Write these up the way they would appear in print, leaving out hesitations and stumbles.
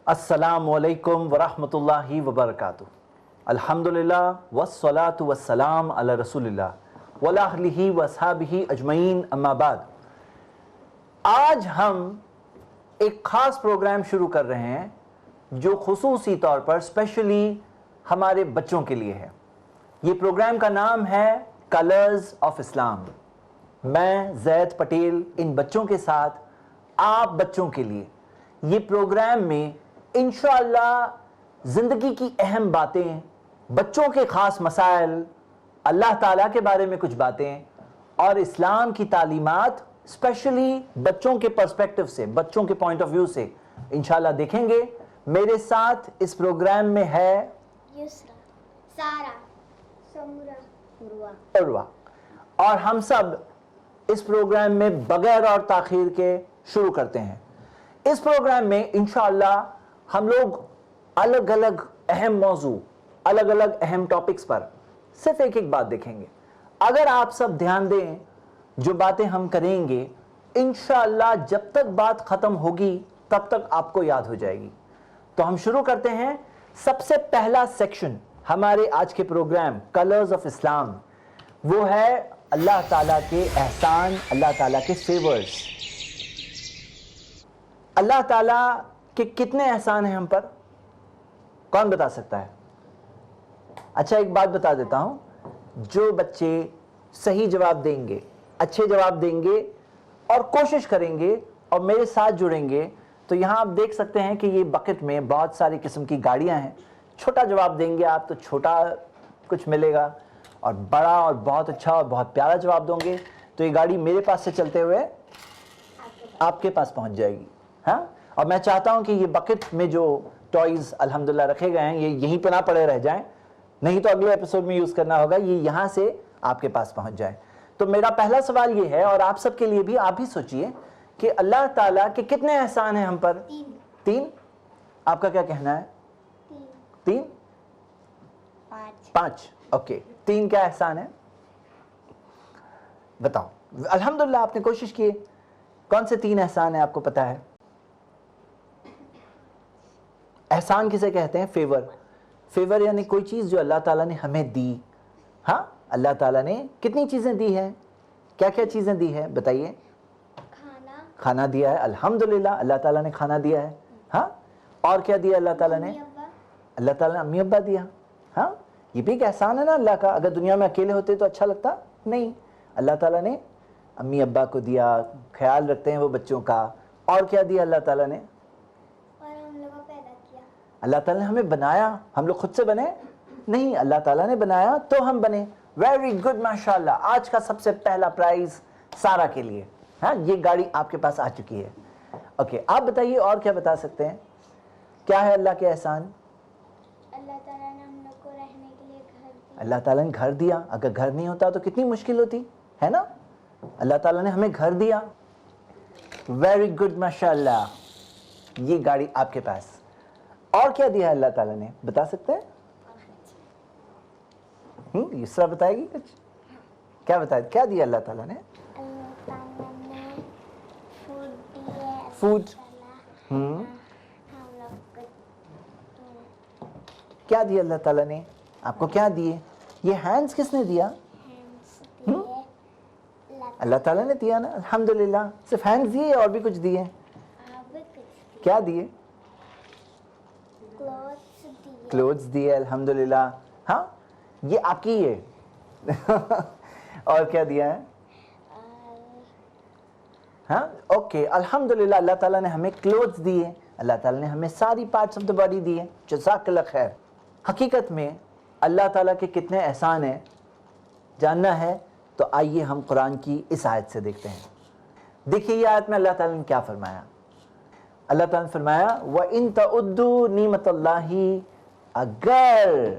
السلام علیکم ورحمۃ اللہ وبرکاتہ. الحمدللہ والصلاة والسلام علی رسول اللہ وعلی آلہ واصحابہ اجمعین، اما بعد. آج ہم ایک خاص پروگرام شروع کر رہے ہیں جو خصوصی طور پر اسپیشلی ہمارے بچوں کے لیے ہے. یہ پروگرام کا نام ہے کلرز آف اسلام. میں زید پٹیل ان بچوں کے ساتھ آپ بچوں کے لیے یہ پروگرام میں انشاءاللہ زندگی کی اہم باتیں، بچوں کے خاص مسائل، اللہ تعالیٰ کے بارے میں کچھ باتیں اور اسلام کی تعلیمات اسپیشلی بچوں کے پرسپیکٹو سے، بچوں کے پوائنٹ آف ویو سے انشاءاللہ دیکھیں گے. میرے ساتھ اس پروگرام میں ہے یسرا، سارا، سمرہ، عروہ، اور ہم سب اس پروگرام میں بغیر اور تاخیر کے شروع کرتے ہیں. اس پروگرام میں انشاءاللہ ہم لوگ الگ الگ اہم موضوع، الگ الگ اہم ٹاپکس پر صرف ایک ایک بات دیکھیں گے. اگر آپ سب دھیان دیں جو باتیں ہم کریں گے انشاءاللہ جب تک بات ختم ہوگی تب تک آپ کو یاد ہو جائے گی. تو ہم شروع کرتے ہیں. سب سے پہلا سیکشن ہمارے آج کے پروگرام کلرز آف اسلام وہ ہے اللہ تعالیٰ کے احسان، اللہ تعالیٰ کے فیورز. اللہ تعالیٰ کے کتنے احسان ہیں ہم پر؟ کون بتا سکتا ہے؟ اچھا ایک بات بتا دیتا ہوں، جو بچے صحیح جواب دیں گے، اچھے جواب دیں گے اور کوشش کریں گے اور میرے ساتھ جڑیں گے تو یہاں آپ دیکھ سکتے ہیں کہ یہ بکٹ میں بہت ساری قسم کی گاڑیاں ہیں. چھوٹا جواب دیں گے آپ تو چھوٹا کچھ ملے گا، اور بڑا اور بہت اچھا اور بہت پیارا جواب دیں گے تو یہ گاڑی میرے پاس سے چلتے ہوئے آپ کے پاس پہنچ جائے گی. ہاں، اور میں چاہتا ہوں کہ یہ بکٹ میں جو ٹوائز الحمدللہ رکھے گئے ہیں یہ یہیں پہ نہ پڑے رہ جائیں، نہیں تو اگلے ایپیسوڈ میں یوز کرنا ہوگا، یہ یہاں سے آپ کے پاس پہنچ جائیں. تو میرا پہلا سوال یہ ہے اور آپ سب کے لیے بھی، آپ بھی سوچئے کہ اللہ تعالیٰ کے کتنے احسان ہیں ہم پر؟ تین. آپ کا کیا کہنا ہے؟ تین؟ پانچ. اوکے، تین کیا احسان ہے بتاؤ. الحمدللہ آپ نے کوشش کی. کون سے تین احسان ہیں آپ کو پتا ہے؟ احسان کسے کہتے ہیں؟ فیور. فیور یعنی کوئی چیز جو اللہ تعالیٰ نے ہمیں دی. ہاں، اللہ تعالیٰ نے کتنی چیزیں دی ہیں؟ کیا کیا چیزیں دی ہیں بتائیے؟ کھانا دیا ہے، الحمدللہ اللہ تعالیٰ نے کھانا دیا ہے. ہاں، اور کیا دیا اللہ تعالیٰ نے؟ اللہ تعالیٰ نے امی ابا دیا. ہاں، یہ بھی ایک احسان ہے نا اللہ کا. اگر دنیا میں اکیلے ہوتے تو اچھا لگتا نہیں. اللہ تعالیٰ نے امی ابا کو دیا، خیال رکھتے ہیں وہ بچوں کا. اور کیا دیا اللہ تعالیٰ نے؟ اللہ تعالیٰ نے ہمیں بنایا. ہم لوگ خود سے بنے نہیں، اللہ تعالیٰ نے بنایا تو ہم بنے. ویری گڈ، ماشاءاللہ. آج کا سب سے پہلا پرائز سارا کے لیے. ہاں، یہ گاڑی آپ کے پاس آ چکی ہے. اوکے، آپ بتائیے اور کیا بتا سکتے ہیں؟ کیا ہے اللہ کے احسان؟ اللہ تعالیٰ نے ہم لوگ کو رہنے کے لیے گھر دیا. اللہ تعالیٰ نے گھر دیا. اگر گھر نہیں ہوتا تو کتنی مشکل ہوتی ہے نا. اللہ تعالیٰ نے ہمیں گھر دیا. ویری گڈ، ماشاءاللہ. یہ گاڑی آپ کے پاس. اور کیا دیا ہے اللہ تعالیٰ نے بتا سکتے ہیں؟ یسرا بتائے گی کچھ؟ کیا بتائے، کیا دیا اللہ تعالیٰ نے؟ اللہ تعالیٰ نے فوڈ دیا. فوڈ. ہم لوگ کو کیا دیا اللہ تعالیٰ نے آپ کو؟ کیا دیے؟ یہ ہینڈز کس نے دیا؟ ہینڈس دیے. اللہ تعالیٰ نے دیا نا، الحمدللہ. صرف ہینڈز دیے اور بھی کچھ دیے؟ کیا دیے؟ کلوتھس دیے، الحمدللہ. ہاں، یہ آپ کی ہے. اور کیا دیا ہے؟ ہاں، اوکے، الحمدللہ. اللہ تعالیٰ نے ہمیں کلوتھس دیے، اللہ تعالیٰ نے ہمیں ساری پارٹس آف دا باڈی دیے. جزاک اللہ خیر. حقیقت میں اللہ تعالیٰ کے کتنے احسان ہیں جاننا ہے تو آئیے ہم قرآن کی اس آیت سے دیکھتے ہیں. دیکھیے یہ آیت میں اللہ تعالیٰ نے کیا فرمایا. اللہ تعالیٰ نے فرمایا وَإِن تَعُدُّوا نِعْمَتَ اللَّهِ، اگر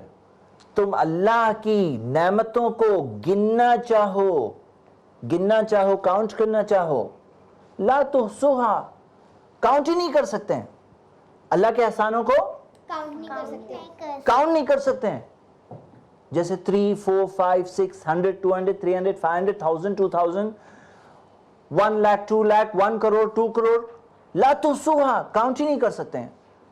تم اللہ کی نعمتوں کو گننا چاہو، کاؤنٹ کرنا چاہو، لا تحصوها، کاؤنٹ ہی نہیں کر سکتے ہیں. اللہ کے احسانوں کو کاؤنٹ نہیں کر سکتے ہیں. جیسے 3 4 5 6 100 200 300 500 1000 2000 1 لاکھ 2 لاکھ 1 کروڑ 2 کروڑ، لا تحصوها، کاؤنٹ ہی نہیں کر سکتے ہیں.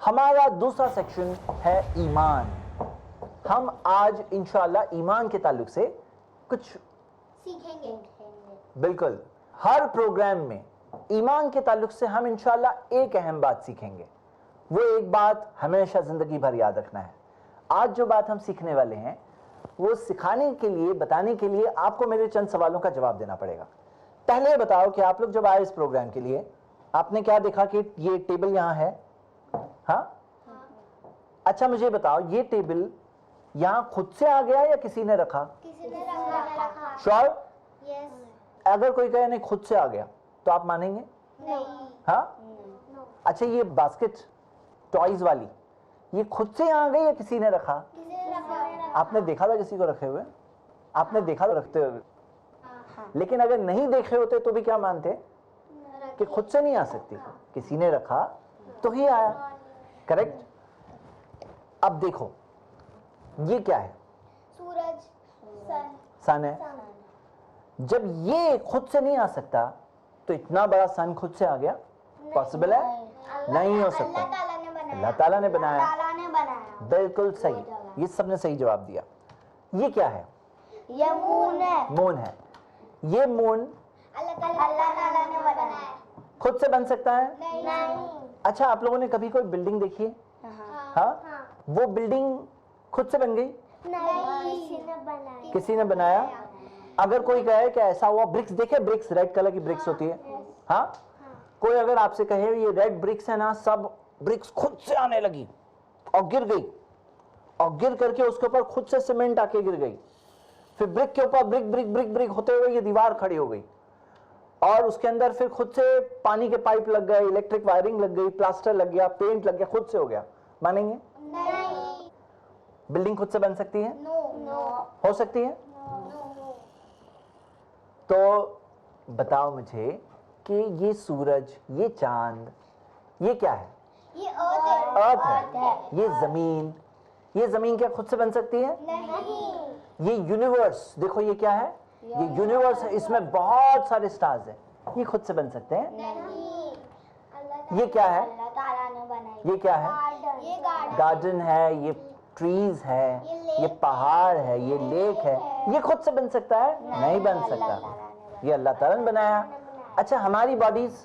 ہمارا دوسرا سیکشن ہے ایمان. ہم آج انشاءاللہ ایمان کے تعلق سے کچھ سیکھیں گے. بالکل ہر پروگرام میں ایمان کے تعلق سے ہم انشاءاللہ ایک اہم بات سیکھیں گے. وہ ایک بات ہمیشہ زندگی بھر یاد رکھنا ہے. آج جو بات ہم سیکھنے والے ہیں وہ سکھانے کے لیے بتانے کے لیے آپ کو میرے چند سوالوں کا جواب دینا پڑے گا. پہلے بتاؤ کہ آپ لوگ جب آئے اس پروگرام کے لیے آپ نے کیا دیکھا کہ یہ ٹیبل یہاں ہے؟ ہاں اچھا مجھے بتاؤ یہ ٹیبل یہاں خود سے آ گیا یا کسی نے رکھا؟ کسی نے رکھا. شور؟ یس. اگر کوئی کہے نہیں خود سے آ گیا تو آپ مانیں گے؟ نہیں. ہاں اچھا یہ باسکٹ ٹوائز والی یہ خود سے آ گئی یا کسی نے رکھا؟ کسی نے رکھا. آپ نے دیکھا تھا کسی کو رکھے ہوئے؟ آپ نے دیکھا تھا رکھتے ہوئے؟ لیکن اگر نہیں دیکھے ہوتے تو بھی کیا مانتے کہ خود سے نہیں آ سکتی, کسی نے رکھا تو ہی آیا. کریکٹ. اب دیکھو یہ کیا ہے؟ سورج. سن. سن ہے. جب یہ خود سے نہیں آ سکتا تو اتنا بڑا سن خود سے آ گیا؟ پاسبل ہے؟ نہیں ہو سکتا. اللہ تعالیٰ نے بنایا. اللہ تعالیٰ نے بنایا. اللہ تعالیٰ نے بنایا. بالکل صحیح, یہ سب نے صحیح جواب دیا. یہ کیا ہے؟ یہ مون ہے. مون ہے. یہ مون اللہ تعالیٰ نے بنایا. خود سے بن سکتا ہے؟ نہیں. اچھا آپ لوگوں نے کبھی کوئی بلڈنگ دیکھی ہے؟ ہاں وہ بلڈنگ خود سے بن گئی؟ کسی نے بنایا. کسی نے بنایا. اگر کوئی کہے کہ ایسا ہوا, برکس دیکھے, برکس ریڈ کلر کی برکس ہوتی ہے, ہاں کوئی اگر آپ سے کہے یہ ریڈ برکس ہے نا, سب برکس خود سے آنے لگی اور گر گئی اور گر کر کے اس کے اوپر خود سے سیمنٹ آ کے گر گئی, پھر برک کے اوپر برک برک برک برک ہوتے ہوئے یہ دیوار کھڑی ہو گئی اور اس کے اندر پھر خود سے پانی کے پائپ لگ گئے, الیکٹرک وائرنگ لگ گئی, پلاسٹر لگ گیا, پینٹ لگ گیا, خود سے ہو گیا, مانیں گے؟ نہیں. بلڈنگ خود سے بن سکتی ہے؟ نو. ہو سکتی ہے؟ تو بتاؤ مجھے کہ یہ سورج, یہ چاند, یہ کیا ہے؟ یہ ارتھ ارتھ ہے. یہ زمین کیا خود سے بن سکتی ہے؟ نہیں. یہ یونیورس دیکھو یہ کیا ہے؟ یہ یونیورس ہے, اس میں بہت سارے سٹارز ہیں, یہ خود سے بن سکتے ہیں؟ نہیں. یہ کیا ہے؟ اللہ تعالیٰ نے بنائی. یہ کیا ہے؟ یہ گارڈن. گارڈن ہے, یہ ٹریز ہے, یہ پہاڑ ہے, یہ لیک ہے, یہ خود سے بن سکتا ہے؟ نہیں بن سکتا, یہ اللہ تعالیٰ نے بنایا. اچھا ہماری باڈیز,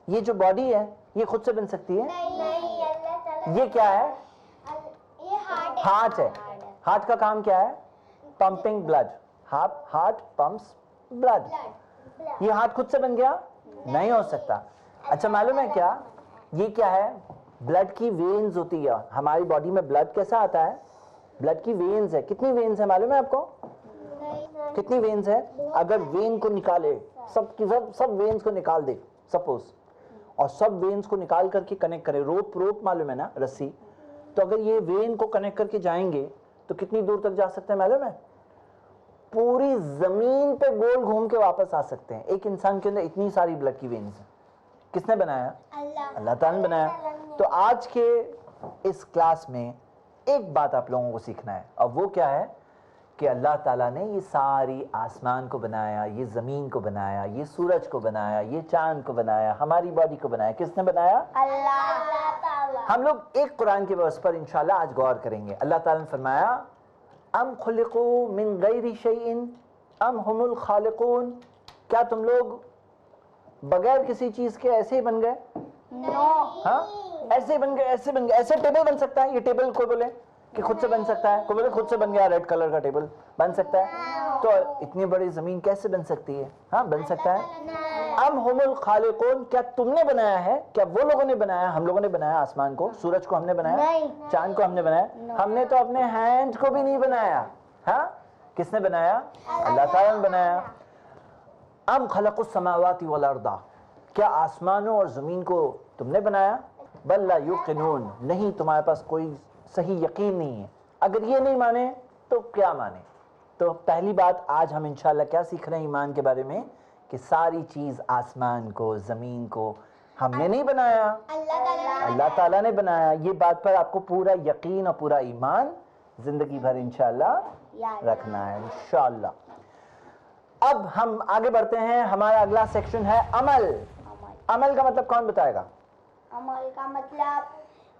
یہ جو باڈی ہے یہ خود سے بن سکتی ہے؟ نہیں. اللہ تعالیٰ. یہ کیا ہے؟ یہ ہارٹ ہے. ہارٹ کا کام کیا ہے؟ Pumping blood. Heart pumps blood. یہ ہارٹ خود سے بن گیا؟ نہیں ہو سکتا. اچھا معلوم ہے کیا یہ کیا ہے؟ بلڈ کی وینز ہوتی ہے ہماری باڈی میں. بلڈ کیسا آتا ہے؟ بلڈ کی وینز ہے. کتنی وینز ہے معلوم ہے آپ کو؟ کتنی وینز ہے؟ اگر وین کو نکالے, سب وینز کو نکال دے سپوز, اور سب وینز کو نکال کر کے کنیکٹ کرے, روپ معلوم ہے نا, رسی, تو اگر یہ وین کو کنیکٹ کر کے جائیں گے تو کتنی دور تک جا سکتے ہیں معلوم ہے؟ پوری زمین پہ گول گھوم کے واپس آ سکتے ہیں. ایک انسان کے اندر اتنی ساری بلڈ کی وینز ہیں. کس نے بنایا؟ اللہ تعالیٰ نے بنایا. تو آج کے اس کلاس میں ایک بات آپ لوگوں کو سیکھنا ہے, اور وہ کیا ہے کہ اللہ تعالیٰ نے یہ ساری آسمان کو بنایا, یہ زمین کو بنایا, یہ سورج کو بنایا, یہ چاند کو بنایا, ہماری باڈی کو بنایا. کس نے بنایا؟ اللہ تعالیٰ. ہم لوگ ایک قرآن کے ورس پر انشاءاللہ آج غور کریں گے. اللہ تعالیٰ نے فرمایا ام خلقوا من غیر شیء ام هم الخالقون, کیا تم لوگ بغیر کسی چیز کے ایسے ہی بن گئے؟ نو. ہاں ایسے بن گئے, ایسے بن گئے. ایسے ٹیبل بن سکتا ہے؟ یہ ٹیبل کوئی بولے کہ خود سے بن سکتا ہے, کوئی بولے خود سے بن گیا ریڈ کلر کا ٹیبل بن سکتا ہے, تو اتنی بڑی زمین کیسے بن سکتی ہے؟ ہاں بن سکتا ہے. ام ہم الخالقون, کیا تم نے بنایا ہے؟ کیا وہ لوگوں نے بنایا؟ ہم لوگوں نے بنایا آسمان کو, سورج کو ہم نے بنایا, چاند کو ہم نے بنایا. ہم نے تو اپنے ہینڈ کو بھی نہیں بنایا. ہاں کس نے بنایا؟ اللہ تعالیٰ نے بنایا. ام خلقوا السماوات والارض, کیا آسمانوں اور زمین کو تم نے بنایا؟ بل لا یوقنون, نہیں تمہارے پاس کوئی صحیح یقین نہیں ہے. اگر یہ نہیں مانے تو کیا مانے؟ تو پہلی بات آج ہم انشاءاللہ کیا سیکھ رہے ہیں ایمان کے بارے میں, کہ ساری چیز آسمان کو, زمین کو ہم نے نہیں بنایا, اللہ تعالیٰ نے بنایا. یہ بات پر آپ کو پورا یقین اور پورا ایمان زندگی بھر انشاءاللہ رکھنا ہے انشاءاللہ. اب ہم آگے بڑھتے ہیں. ہمارا اگلا سیکشن ہے عمل. عمل کا مطلب کون بتائے گا؟ عمل کا مطلب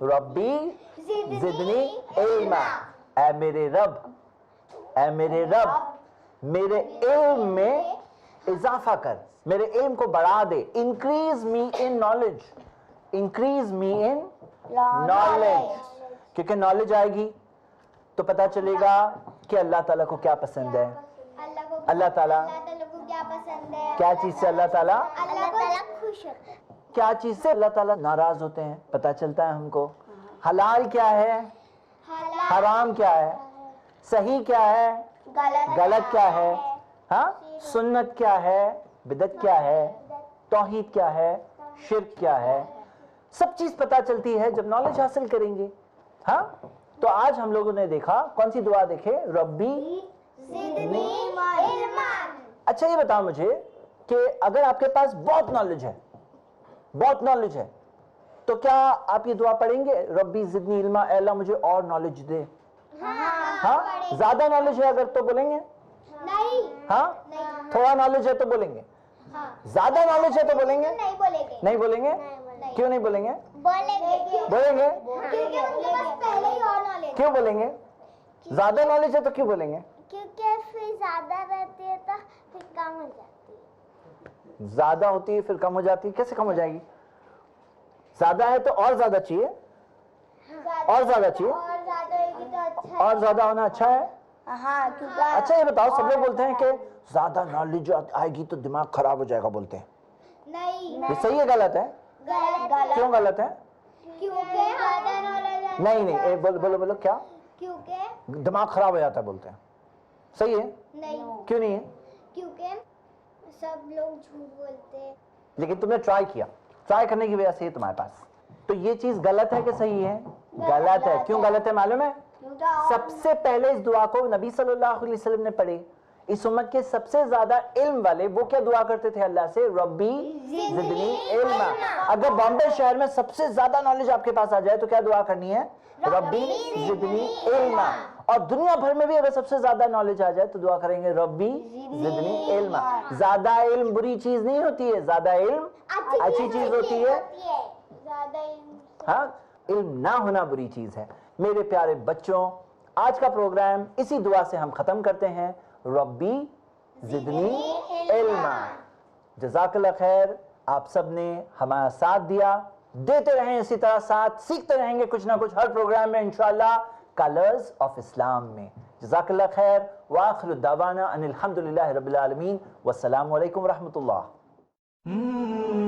ربی زدنی علما، اے میرے رب، اے میرے رب میرے علم میں اضافہ کر، میرے علم کو بڑھا دے. Increase me in knowledge, increase me in knowledge. کیونکہ نالج آئے گی تو پتا چلے گا کہ اللہ تعالیٰ کو کیا پسند ہے. اللہ تعالیٰ کو کیا پسند ہے، کیا چیز سے اللہ تعالیٰ، اللہ تعالیٰ خوش ہوتا ہے، کیا چیز سے اللہ تعالیٰ ناراض ہوتے ہیں پتا چلتا ہے ہم کو. حلال کیا ہے، حرام کیا ہے، صحیح کیا ہے، غلط کیا ہے، ہاں سنت کیا ہے، بدعت کیا ہے، توحید کیا ہے، شرک کیا ہے. سب چیز پتا چلتی ہے جب نالج حاصل کریں گے. ہاں تو آج ہم لوگوں نے دیکھا کون سی دعا دیکھے، ربی. زدنی علما. اچھا یہ بتاؤ مجھے کہ اگر آپ کے پاس بہت نالج ہے، بہت نالج ہے، تو کیا آپ یہ دعا پڑھیں گے، ربی زدنی علما، اے اللہ مجھے اور نالج دے. ہاں زیادہ نالج ہے اگر تو بولیں گے نہیں، ہاں، تھوڑا نالج ہے تو بولیں گے، زیادہ نالج ہے تو بولیں گے نہیں بولیں گے، نہیں بولیں گے. کیوں نہیں بولیں گے؟ بولیں گے، بولیں گے. کیونکہ ان کے پاس پہلے ہی اور نالج، کیوں بولیں گے؟ زیادہ نالج ہے تو کیوں بولیں گے؟ کیونکہ پھر زیادہ رہتی ہے تو پھر کم ہو جاتی ہے. زیادہ ہوتی ہے پھر کم ہو جاتی ہے، کیسے کم ہو جائے گی؟ زیادہ ہے تو اور زیادہ چاہیے، اور زیادہ چاہیے، اور زیادہ ہوئے گی تو اچھا اور زیادہ ہونا اچھا ہے. ہاں کیونکہ اچھا یہ بتاؤ، سب لوگ بولتے ہیں کہ زیادہ نالج آئے گی تو دماغ خراب ہو جائے گا بولتے ہیں، نہیں، یہ صحیح ہے غلط ہے؟ کیوں غلط ہے؟ کیونکہ زیادہ نالج نہیں نہیں بولو بولو کیا؟ کیونکہ دماغ خراب ہو جاتا ہے بولتے ہیں. صحیح ہے؟ نہیں، کیوں نہیں ہے؟ کیونکہ سب لوگ جھوٹ بولتے ہیں. لیکن تم نے ٹرائی کیا، ٹرائی کرنے کی وجہ سے یہ تمہارے پاس. تو یہ چیز غلط ہے کہ صحیح ہے؟ غلط ہے. کیوں غلط ہے معلوم ہے؟ سب سے پہلے اس دعا کو نبی صلی اللہ علیہ وسلم نے پڑھی. اس امت کے سب سے زیادہ علم والے وہ کیا دعا کرتے تھے اللہ سے، ربی زدنی علما. اگر بامبے شہر میں سب سے زیادہ نالج آپ کے پاس آ جائے تو کیا دعا کرنی ہے، ربی زدنی علما. اور دنیا بھر میں بھی اگر سب سے زیادہ نالج آ جائے تو دعا کریں گے ربی زدنی علما. زیادہ علم بری چیز نہیں ہوتی ہے، زیادہ علم اچھی چیز ہوتی ہے. زیادہ علم ہاں علم نہ ہونا بری چیز ہے. میرے پیارے بچوں، آج کا پروگرام اسی دعا سے ہم ختم کرتے ہیں، ربی زدنی علما. جزاک اللہ خیر. آپ سب نے ہمارا ساتھ دیا، دیتے رہیں اسی طرح ساتھ، سیکھتے رہیں گے کچھ نہ کچھ ہر پروگرام میں انشاءاللہ کلرز آف اسلام میں. جزاک اللہ خیر. وآخر دعوانا ان الحمدللہ رب العالمین، والسلام علیکم ورحمۃ اللہ.